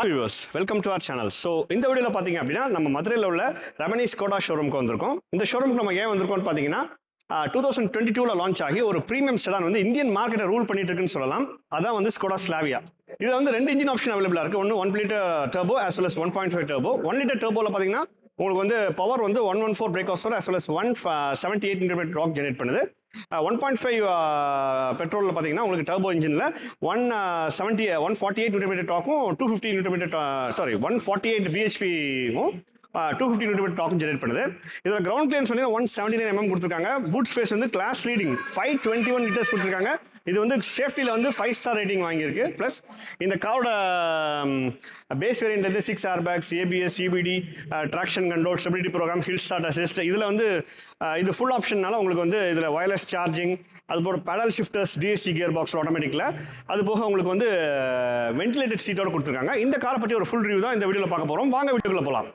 Viewers, welcome to our channel. So இந்த வீடியோவில் பார்த்தீங்க அப்படின்னா நம்ம மதுரையில் உள்ள ரமணி ஸ்கோடா ஷோரூமுக்கு வந்திருக்கோம். இந்த ஷோரூமுக்கு நம்ம ஏன் வந்திருக்கோம்னு பார்த்தீங்கன்னா 2022 லான்ச் ஆகி ஒரு ப்ரீமியம் செடான் வந்து இந்தியன் மார்க்கெட்டை ரூல் பண்ணிட்டு இருக்குன்னு சொல்லலாம். அதான் வந்து ஸ்கோடா ஸ்லாவியா. இதில் வந்து 2 இன்ஜின் ஆப்ஷன் அவைலபிளாக இருக்குது. ஒன்று 1 litre turbo as well as 1.5 turbo. 1 litre டர்போவில் பார்த்தீங்கன்னா உங்களுக்கு வந்து பவர் வந்து 114 brake horse power as well as 178 newton torque generate பண்ணுது. 1.5 பெட்ரோலில் பார்த்தீங்கன்னா உங்களுக்கு டர்போ இன்ஜினில் 148 நியூட்டன் டார்க்கும் 250 நியூட்டன் 148 பிஹெச்பியும் 250 நியூட்டன் டார்க்கும் ஜெனரேட் பண்ணுது. இதில் கிரவுண்ட் கிளியரன்ஸ் வந்து 179 mm கொடுத்துருக்காங்க. பூட் ஸ்பேஸ் வந்து கிளாஸ் லீடிங் 521 லிட்டர்ஸ் கொடுத்துருக்காங்க. இது வந்து சேஃப்டியில் வந்து 5 ஸ்டார் ரேட்டிங் வாங்கியிருக்கு. ப்ளஸ் இந்த காரோட பேஸ் வேரியன்ட் வந்து 6 airbags, ABS, CBD, traction control, stability programme, hill start assist. இதில் வந்து இது ஃபுல் ஆப்ஷன்னால உங்களுக்கு வந்து இதில் வயர்லெஸ் சார்ஜிங், அது போக pedal shifters, DSC gear box ஆட்டோமேட்டிக்கில், அது போக உங்களுக்கு வந்து வென்டிலேட்டட் சீட்டோட கொடுத்துருக்காங்க. இந்த காரை பற்றி ஒரு ஃபுல் ரிவ்யூ தான் இந்த வீடியோவில் பார்க்க போகிறோம். வாங்க வீடியோக்குள்ளே போகலாம்.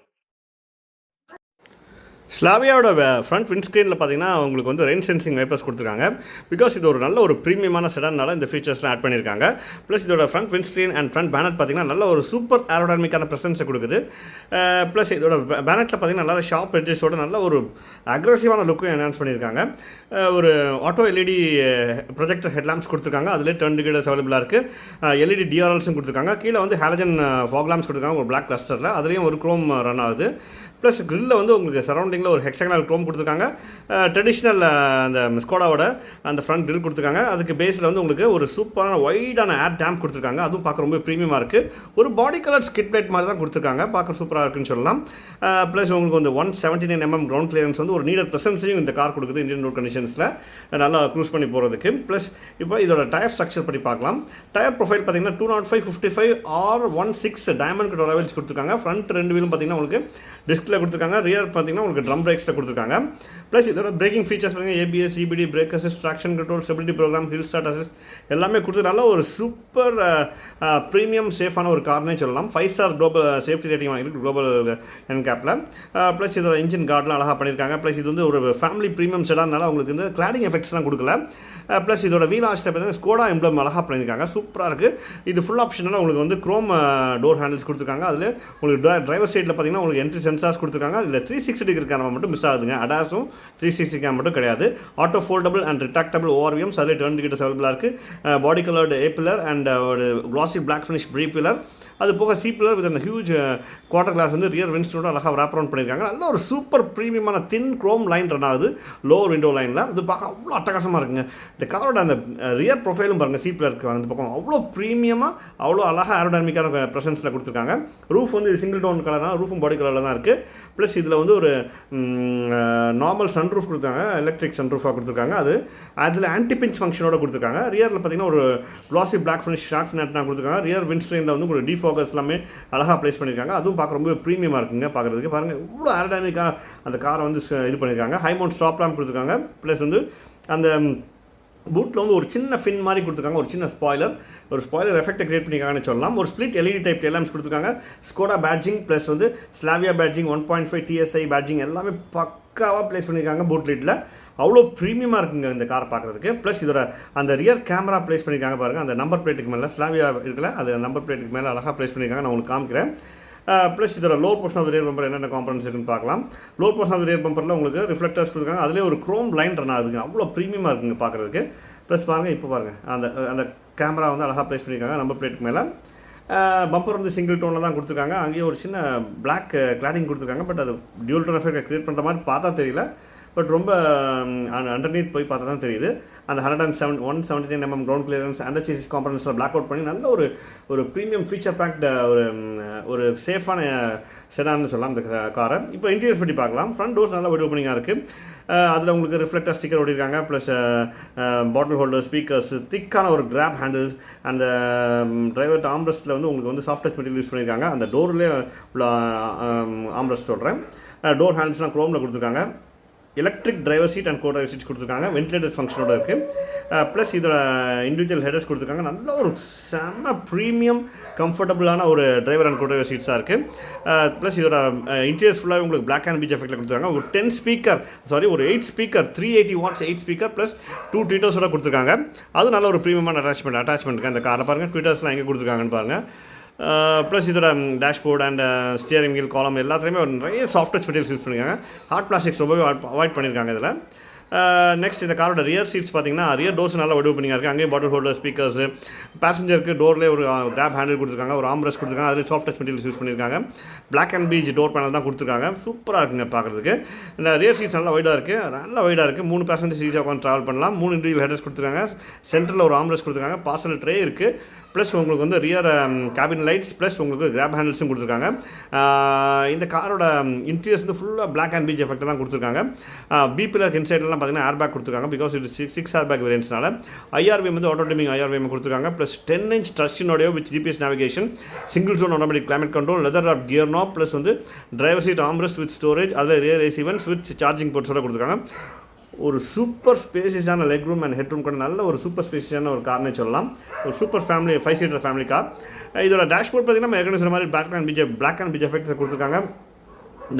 ஸ்லாவியாவோட ஃப்ரண்ட் விண்ட்ஸ்க்ரீனில் பார்த்தீங்கன்னா உங்களுக்கு வந்து ரெயின் சென்சிங் வைப்பர்ஸ் கொடுத்துருக்காங்க. பிகாஸ் இது ஒரு நல்ல ஒரு ப்ரீமியமான செடானால இந்த ஃபீச்சர்ஸ்லாம் ஆட் பண்ணியிருக்காங்க. ப்ளஸ் இதோட front windscreen and front bonnet பார்த்தீங்கன்னா நல்ல ஒரு சூப்பர் ஏரோடைனமிக்கான ப்ரெசன்ஸை கொடுக்குது. ப்ளஸ் இதோட பேனட்டில் பார்த்தீங்கன்னா நல்ல ஷார்ப் எட்ஜஸோட நல்ல ஒரு அக்ரெசிவான லுக்கும் என்ஹான்ஸ் பண்ணியிருக்காங்க. ஒரு ஆட்டோ எல்இடி ப்ரொஜெக்டர் ஹெட்லாம்ப்ஸ் கொடுத்துருக்காங்க. அதில் டர்ன் இண்டிகேட்டர்ஸ் அவைலபிளாக இருக்குது. எல்இடி டிஆர்எல்ஸும் கொடுத்துருக்காங்க. கீழே வந்து ஹாலஜன் ஃபாக் லாம்ப்ஸ் கொடுத்துருக்காங்க ஒரு பிளாக் கிளஸ்டரில். அதுலேயும் ஒரு குரோம் ரன் ஆகுது. ப்ளஸ் கிரில்லில் வந்து உங்களுக்கு சரௌண்டிங்கில் ஒரு ஹெக்ஸாகனல் குரோம் கொடுத்துருக்காங்க. ட்ரெடிஷ்னல் அந்த ஸ்கோடாவோட அந்த ஃப்ரண்ட் கிரில் கொடுத்துருக்காங்க. அதுக்கு பேஸில் வந்து உங்களுக்கு ஒரு சூப்பரான வைடான ஏர் டேம்ப் கொடுத்துருக்காங்க. அதுவும் பார்க்க ரொம்ப ப்ரீமியமாக இருக்குது. ஒரு பாடி கலர் ஸ்கிட் பிளேட் மாதிரி தான் கொடுத்துருக்காங்க. பார்க்க சூப்பராக இருக்குன்னு சொல்லலாம். ப்ளஸ் உங்களுக்கு வந்து 179 mm கிரவுண்ட் கிளியரன்ஸ் வந்து ஒரு நீடட் ப்ரெசன்ஸையும் இந்த கார் கொடுக்குது இந்தியன் ரோட் கண்டிஷன்ஸில் நல்லா க்ரூஸ் பண்ணி போகிறதுக்கு. ப்ளஸ் இப்போ இதோட டயர் ஸ்ட்ரக்சர் பற்றி பார்க்கலாம். டயர் ப்ரொஃபைல் பார்த்தீங்கன்னா 205, 55 or 16 டைமண்ட் கட் லெவல்ஸ் கொடுத்துருக்காங்க. ஃப்ரண்ட் 2 வீலும் பார்த்தீங்கன்னா உங்களுக்கு டிஸ்கில் கொடுத்துருக்காங்க. ரியர் பார்த்தீங்கன்னா உங்களுக்கு ட்ரம் பிரேக்ஸில் கொடுத்துருக்காங்க. ப்ளஸ் இதோட பிரேக்கிங் ஃபீச்சர்ஸ் பார்த்தீங்கன்னா ABS, CBD, brake assist, traction control, stability programme, hill start assist எல்லாமே கொடுத்து நல்ல ஒரு சூப்பர் ப்ரீமியம் சேஃபான ஒரு கார்னே சொல்லலாம். 5 ஸ்டார் குளோபல் சேஃப்டி ரேட்டிங் வாங்கியிருக்கு குளோபல் என்கேப்பில். ப்ளஸ் இதோட இன்ஜின் கார்டெலாம் அழகாக பண்ணியிருக்காங்க. ப்ளஸ் இது வந்து ஒரு ஃபேமிலி ப்ரீமியம் செடானால உங்களுக்கு வந்து கிளாடிங் எஃபெக்ட்ஸ்லாம் கொடுக்கல. ப்ளஸ் இதோட வீல் ஆஸ்டில் பார்த்தீங்கன்னா ஸ்கோடா எம்ப்ளம் அழகாக பண்ணியிருக்காங்க. சூப்பராக இருக்குது. இது ஃபுல் ஆப்ஷனால உங்களுக்கு வந்து குரோம் டோர் ஹேண்டில்ஸ் கொடுத்துருக்காங்க. அதில் உங்களுக்கு டிரைவர் சைடில் பார்த்தீங்கன்னா உங்களுக்கு என்ட்ரி சென்சார்ஸ் கொடுத்துருக்காங்க. இல்லை 360 டிகிரி கேமரா மட்டும் மிஸ் ஆகுதுங்க. அடாஸும் 360 கேமரா மட்டும் கிடையாது. Auto foldable and retractable ORVMs அதில் டர்ன் இண்டிகேட்டர்ஸ் அவைலபிளாக இருக்குது. பாடி கலர்டு ஏ பில்லர் அண்ட் ஒரு கிளாசி பிளாக் ஃபினிஷ் ப்ரீ பில்லர். அது போக சி பில்லர் வித் அந்த ஹியூஜ் குவார்டர் கிளாஸ் வந்து ரியர் விண்ட்ஸ்க்ரீனோட அழகாக ரேப் அரவுண்ட் பண்ணியிருக்காங்க. நல்ல ஒரு சூப்பர் ப்ரீமியமான தின் குரோம் லைன் ரன் ஆகுது லோவர் விண்டோ லைனில். இது பார்க்க அவ்வளோ அட்டகாசமாக இருக்குங்க. இந்த காரோட அந்த ரியர் ப்ரொஃபைலும் பாருங்கள், சி பில்லருக்கு அந்த பக்கம் அவ்வளோ ப்ரீமியமாக அவ்வளோ அழகாக ஏரோடைனமிக்கான ப்ரெசன்ஸில் கொடுத்துருக்காங்க. ரூஃப் வந்து சிங்கிள் டோன் கலர்னால் ரூஃபும் பாடி கலரில் தான் இருக்குது. ப்ளஸ் இதில் வந்து ஒரு நார்மல் சன் ரூஃப் கொடுத்தாங்க, எலக்ட்ரிக் சன் ரூஃபாக கொடுத்துருக்காங்க. அதில் ஆன்டி பிஞ்ச் ஃபங்க்ஷனோட கொடுத்துருக்காங்க. ரியரில் பார்த்தீங்கன்னா ஒரு கிளாசி பிளாக் ஃபினிஷ் ஷார்ட் நெட்னா கொடுத்துருக்காங்க. ரியர் விண்ட்ஸ்க்ரீனில் வந்து ஒரு டிஃபோக்கஸ் எல்லாமே அழகாக ப்ளேஸ் பண்ணியிருக்காங்க. அதுவும் பார்க்க ரொம்ப ப்ரீமியமாக இருக்குங்க பார்க்குறதுக்கு. பாருங்கள் இவ்வளோ ஏரோடைனமிக்காக அந்த காரை வந்து இது பண்ணியிருக்காங்க. ஹை மவுண்ட் ஸ்டாப் லாம்ப் கொடுத்துருக்காங்க. ப்ளஸ் வந்து அந்த பூட்டில் வந்து ஒரு சின்ன ஃபின் மாதிரி கொடுத்துருக்காங்க. ஒரு சின்ன ஸ்பாய்லர் எஃபெக்ட்டை கிரியேட் பண்ணியிருக்காங்கன்னு சொல்லலாம். ஒரு ஸ்பிளிட் எல்இடி டைப் டெய்லாம்ப்ஸ் கொடுத்துருக்காங்க. ஸ்கோடா பேட்ஜிங் ப்ளஸ் வந்து ஸ்லாவியா பேட்ஜிங், 1.5 TSI பேட்ஜிங் எல்லாமே பக்காவாக ப்ளேஸ் பண்ணியிருக்காங்க பூட் லைட்டில். அவ்வளோ ப்ரீமியமாக இருக்குங்க இந்த காரை பார்க்குறதுக்கு. ப்ளஸ் இதோட அந்த ரியர் கேமரா ப்ளேஸ் பண்ணியிருக்காங்க பாருங்கள். அந்த நம்பர் பிளேட்டுக்கு மேலே ஸ்லாவியா இருக்குல்ல, அது நம்பர் பிளேட்டுக்கு மேலே அழகாக ப்ளேஸ் பண்ணியிருக்காங்க. நான் உங்களுக்கு காமிக்கிறேன். ப்ளஸ் இதோட lower portion of rear bumper என்னென்ன காம்பனன்ட்ஸ் இருக்குன்னு பார்க்கலாம். லோவர் போர்ஷன் ஆஃப் ரியர் பம்பரில் உங்களுக்கு ரிஃப்ளெக்டர்ஸ் கொடுத்துருக்காங்க. அதிலே ஒரு குரோம் லைன் ரன் ஆகுதுங்க. அவ்வளோ ப்ரீமியமாக இருக்குங்க பார்க்குறதுக்கு. ப்ளஸ் பாருங்கள், இப்போ பாருங்கள் அந்த கேமரா வந்து அழகாக ப்ளேஸ் பண்ணியிருக்காங்க நம்பர் பிளேட்டுக்கு மேலே. பம்பர் வந்து சிங்கிள் டோனில் தான் கொடுத்துருக்காங்க. அங்கேயே ஒரு சின்ன பிளாக் கிளாடிங் கொடுத்துருக்காங்க. பட் அது டியூல் டோன் எஃபெக்ட் க்ரியேட் பண்ணுற மாதிரி பார்த்தா தெரியல. பட் ரொம்ப அண்டர்நீத் போய் பார்த்தா தான் தெரியுது. அந்த 179 mm ground clearance under chassis காம்பனன்ட்ஸில் பிளாக் அவுட் பண்ணி நல்ல ஒரு ப்ரீமியம் ஃபீச்சர் பேக்டு ஒரு சேஃபான செடான்னு சொல்லலாம் இந்த காரை. இப்போ இன்டீரியர்ஸ் பற்றி பார்க்கலாம். ஃப்ரண்ட் டோர்ஸ் நல்லா வீடியோ ஓப்பனிங்காக இருக்குது. அதில் உங்களுக்கு ரிஃப்ளெக்டர் ஸ்டிக்கர் ஓடிருக்காங்க. ப்ளஸ் பாட்டில் ஹோல்டர், ஸ்பீக்கர்ஸ், திக்கான ஒரு கிராப் ஹேண்டில். அந்த டிரைவர் ஆம்ரெஸ்ட்டில் வந்து உங்களுக்கு வந்து சாஃப்ட் டச் மெட்டீரியல் யூஸ் பண்ணியிருக்காங்க. அந்த டோர்லேயே உள்ள ஆம்ரெஸ்ட் சொல்கிறேன். டோர் ஹேண்ட்ஸ்லாம் க்ரோமில் கொடுத்துருக்காங்க. Electric driver seat and co driver seats கொடுத்துருக்காங்க. வென்டிலேட்டர் ஃபங்க்ஷனோட இருக்குது. ப்ளஸ் இதோட இண்டிவிஜுவல் ஹெடர்ஸ் கொடுத்துருக்காங்க. நல்ல ஒரு செம்ம ப்ரீமியம் கம்ஃபர்டபுளான ஒரு டிரைவர் அண்ட் கோ டிரைவர் சீட்ஸாக இருக்குது. ப்ளஸ் இதோட இன்டீரியர்ஸ் ஃபுல்லாக உங்களுக்கு பிளாக் அண்ட் பீச் எஃபெக்ட்டில் கொடுத்துருக்காங்க. ஒரு 8 ஸ்பீக்கர் 380 watts 8 ஸ்பீக்கர் ப்ளஸ் 2 ட்வீட்டர்ஸோட கொடுத்துருக்காங்க. அது நல்ல ஒரு ப்ரீமியமான அட்டாச்மெண்ட்டுங்க. அந்த காரை பாருங்கள், ட்வீட்டர்ஸ்லாம் எங்கே கொடுத்துருக்காங்கன்னு பாருங்கள். ப்ளஸ் இதோட டேஷ்போர்ட் அண்ட் ஸ்டியரிங் வீல் காலம் எல்லாத்துலேயுமே ஒரு நிறைய சாஃப்ட் டச் மெட்டீரியல்ஸ் யூஸ் பண்ணியிருக்காங்க. ஹார்ட் பிளாஸ்டிக்ஸ் ரொம்பவே அவாய்ட் பண்ணியிருக்காங்க இதில். நெக்ஸ்ட் இந்த காரோட ரியர் சீட்ஸ் பார்த்தீங்கன்னா ரியர் டோர்ஸ் நல்லா வடிவு பண்ணிங்க இருக்குது. அங்கேயும் பாட்டில் ஹோல்டர், ஸ்பீக்கர்ஸு, பேசஞ்சருக்கு டோர்லேயே ஒரு கிராப் ஹேண்டில் கொடுத்துருக்காங்க, ஒரு ஆம்ரெஸ்ட் கொடுத்துருக்காங்க, அதில் சாஃப்ட் டச் மெட்டீரியல்ஸ் யூஸ் பண்ணியிருக்காங்க. Black and beige door panel தான் கொடுத்துருக்காங்க. சூப்பராக இருக்குங்க பார்க்குறதுக்கு. இந்த ரியர் சீட்ஸ் நல்லா வைடாக இருக்குது. 3 பேசஞ்சர்ஸ் ஈஸியாக உட்காந்து ட்ராவல் பண்ணலாம். 3 இண்டிவிஜுவல் ஹெடர்ஸ் கொடுத்துருக்காங்க. சென்டரில் ஒரு ஆம்ரெஸ்ட் கொடுத்துருக்காங்க. பார்சல் ட்ரே இருக்குது. ப்ளஸ் உங்களுக்கு வந்து ரியர் கேபின் லைட்ஸ் ப்ளஸ் உங்களுக்கு கிராப் ஹேண்டில்ஸும் கொடுத்துருக்காங்க. இந்த காரோட இன்டீரியர்ஸ் வந்து ஃபுல்லாக பிளாக் அண்ட் பீச் எஃபெக்ட் தான் கொடுத்துருக்காங்க. பிபிலர் இன்சைட்லாம் பார்த்தீங்கன்னா ஏர் பேக் கொடுத்துருக்காங்க. பிகாஸ் இது 6 ஏர் பேக் வேரியன்ட்ஸ்னால. ஐஆர்விஎம் வந்து ஆட்டோ டிமிங் ஐஆர்விஎம் கொடுத்துருக்காங்க. Plus 10 inch touch screen audio with GPS navigation, single zone automatic climate control, leather wrap gear knob, plus வந்து driver seat armrest with storage, அதில் rear AC vents with charging போர்ட்ஸோட கொடுத்துருக்காங்க. ஒரு super ஸ்பேசியஸான leg room and head room கூட நல்ல ஒரு super ஸ்பேசியஸான ஒரு கார்னே சொல்லலாம். ஒரு super family 5 seater family car. இதோட டேஷ்போர்ட் பார்த்தீங்கன்னா நம்ம ஏற்கனவே சொன்ன மாதிரி பிளாக் அண்ட் பீச் எஃபெக்ட்ஸ் கொடுத்துருக்காங்க.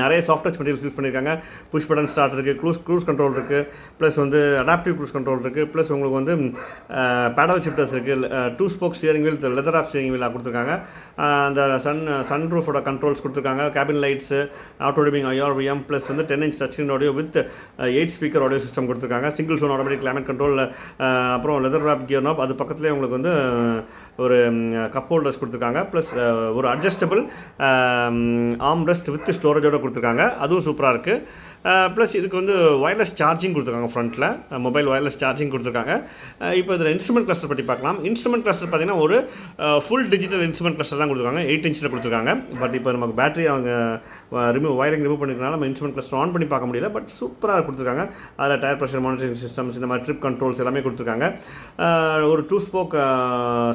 நிறைய சாஃப்ட் டச் மெட்டீரியல்ஸ் யூஸ் பண்ணியிருக்காங்க. புஷ் பட்டன் ஸ்டார்ட் இருக்குது, க்ரூஸ் கண்ட்ரோல் இருக்குது, ப்ளஸ் வந்து அடாப்டிவ் க்ரூஸ் கண்ட்ரோல் இருக்குது, ப்ளஸ் உங்களுக்கு வந்து பேடல் ஷிஃப்டர்ஸ் இருக்குது, 2 spoke steering wheel, leather of steering வீலாக கொடுத்துருக்காங்க. அந்த சன் ரூஃபோட கண்ட்ரோல்ஸ் கொடுத்துருக்காங்க. Cabin lights, auto dimming IRVM, plus வந்து 10 inch touch screen audio with 8 speaker audio system கொடுத்துருக்காங்க. Single zone automatic climate control, அப்புறம் லெதர் ராப் கியர் நாப், அது பக்கத்துலேயே உங்களுக்கு வந்து ஒரு கப் ஹோல்டர்ஸ் கொடுத்துருக்காங்க. ப்ளஸ் ஒரு அட்ஜஸ்டபிள் ஆம்ரெஸ்ட் வித் ஸ்டோரேஜோட கொடுத்துருக்காங்க. அதுவும் சூப்பராக இருக்குது. ப்ளஸ் இதுக்கு வந்து ஒயர்லெஸ் சார்ஜிங் கொடுத்துருக்காங்க. ஃப்ரண்ட்டில் மொபைல் ஒயர்லெஸ் சார்ஜிங் கொடுத்துருக்காங்க. இப்போ இதில் இன்ஸ்ட்ருமெண்ட் கிளஸ்டர் பற்றி பார்க்கலாம். இன்ஸ்ட்ருமெண்ட் கிளஸ்டர் பார்த்தீங்கன்னா ஒரு ஃபுல் டிஜிட்டல் இன்ஸ்ட்ருமெண்ட் கிளஸ்டர் தான் கொடுத்துருக்காங்க. 8 inch கொடுத்துருக்காங்க. பட் இப்போ நமக்கு பேட்டரி அவங்க ஒயரிங் ரிமூவ் பண்ணிக்கிறனால நம்ம இன்ஸ்ட்ருமெண்ட் கிளஸ்டர் ஆன் பண்ணி பார்க்க முடியல. பட் சூப்பராக கொடுத்துருக்காங்க. அதில் டயர் ப்ரெஷர் மானிட்டரிங் சிஸ்டம்ஸ், இந்த மாதிரி ட்ரிப் கண்ட்ரோல்ஸ் எல்லாமே கொடுத்துருக்காங்க. ஒரு 2 spoke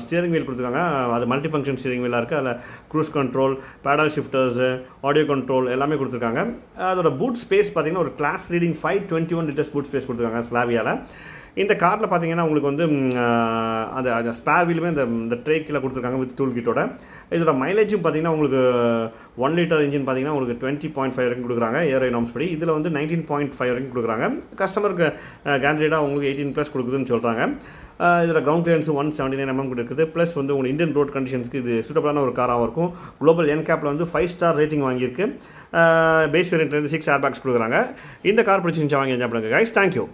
ஸ்டியரிங் வீல் கொடுத்துருக்காங்க. அது மல்டி ஃபங்க்ஷன் ஸ்டியரிங் வீலாக இருக்குது. அதில் cruise control, paddle shifters, audio control எல்லாமே கொடுத்துருக்காங்க. அதோட பூட் ஸ்பேஸ் பார்த்தீங்கன்னா ஒரு class leading 521 liters boot space கொடுத்துருக்காங்க ஸ்லாவியாவில். இந்த காரில் பார்த்தீங்கன்னா உங்களுக்கு வந்து அந்த ஸ்பேர் வீலுமே இந்த ட்ரேக்கில் கொடுத்துருக்காங்க வித் டூல் கிட்டோட. இதோட மைலேஜும் பார்த்தீங்கன்னா உங்களுக்கு 1 liter இன்ஜின் பார்த்தீங்கன்னா உங்களுக்கு 20.5 வரைக்கும் கொடுக்குறாங்க ஏரோ நாம்ஸ் படி. இதில் வந்து 19.5 வரைக்கும் கொடுக்குறாங்க. கஸ்டமருக்கு கேண்டிடேட்டாக உங்களுக்கு 18+ கொடுக்குதுன்னு சொல்கிறாங்க. இதில் கிரவுண்ட் கிளியரன்ஸ் 179 mm இருக்குது. ப்ளஸ் வந்து உங்களுக்கு இந்தியன் ரோட் கண்டிஷன்ஸ்க்கு இது சூட்டபிளான ஒரு காராக இருக்கும். குளோபல் என்கேப்பில் வந்து 5 star ரேட்டிங் வாங்கியிருக்கு. பேஸ் வேரியன்ட்லேருந்து 6 airbags கொடுக்குறாங்க. இந்த கார் பிடிச்சிருந்துச்சா வாங்கி என்ஜாய் பண்ணுங்கள் கைஸ். தேங்க்யூ.